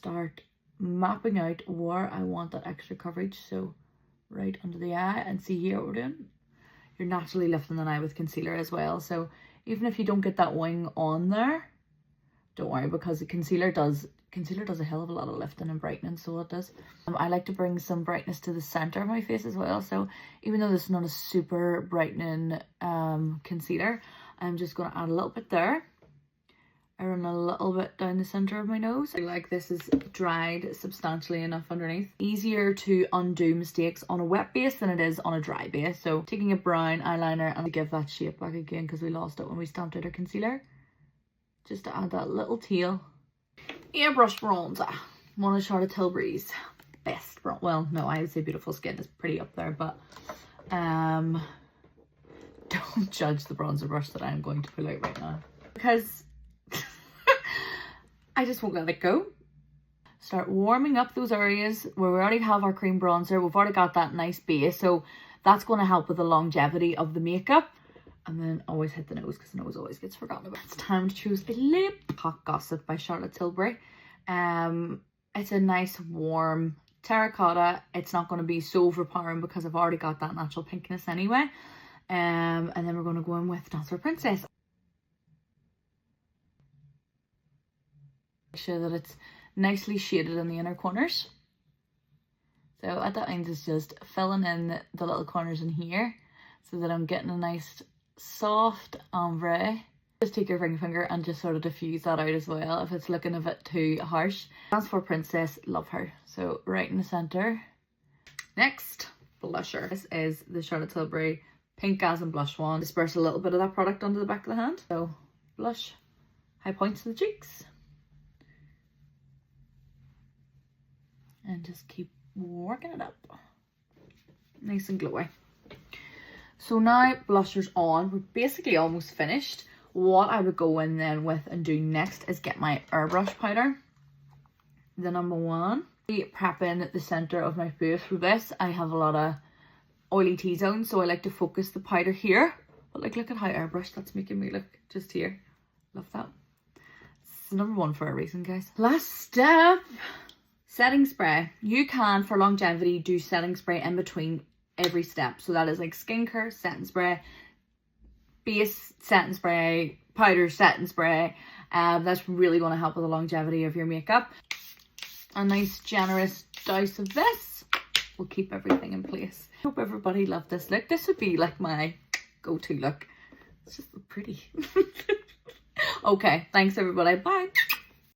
start mapping out where I want that extra coverage. So right under the eye, and see here what we're doing. You're naturally lifting the eye with concealer as well. So even if you don't get that wing on there, don't worry, because the concealer does a hell of a lot of lifting and brightening, so it does. I like to bring some brightness to the center of my face as well. So even though this is not a super brightening concealer, I'm just going to add a little bit there. I run a little bit down the center of my nose. I like this is dried substantially enough underneath. Easier to undo mistakes on a wet base than it is on a dry base. So taking a brown eyeliner and to give that shape back again, because we lost it when we stamped out our concealer. Just to add that little tail. Airbrush bronzer. One of Charlotte Tilbury's best bronzer. Well, no, I would say Beautiful Skin is pretty up there, but don't judge the bronzer brush that I'm going to pull out right now, because I just won't let it go. Start warming up those areas where we already have our cream bronzer. We've already got that nice base, so that's going to help with the longevity of the makeup. And then always hit the nose, because the nose always gets forgotten about. It's time to choose a lip. Hot Gossip by Charlotte Tilbury. It's a nice warm terracotta. It's not going to be so overpowering because I've already got that natural pinkness anyway. And then we're going to go in with Dance for Princess. Make sure that it's nicely shaded in the inner corners. So what that means is just filling in the little corners in here so that I'm getting a nice soft ombre. Just take your ring finger and just sort of diffuse that out as well if it's looking a bit too harsh. Dance for Princess, love her. So right in the center. Next, blusher. This is the Charlotte Tilbury Pink Gas and Blush one. Disperse a little bit of that product onto the back of the hand. So blush, high points of the cheeks. And just keep working it up. Nice and glowy. So now blusher's on. We're basically almost finished. What I would go in then with and do next is get my airbrush powder. The number one. Prepping the center of my face for this. I have a lot of oily T-zones, so I like to focus the powder here. But like, look at how airbrush that's making me look just here. Love that. It's number one for a reason, guys. Last step. Setting spray. You can, for longevity, do setting spray in between every step. So that is like skincare, setting spray, base, setting spray, powder, setting spray. That's really going to help with the longevity of your makeup. A nice generous dose of this will keep everything in place. Hope everybody loved this look. This would be like my go-to look. It's just pretty. Okay, thanks everybody. Bye.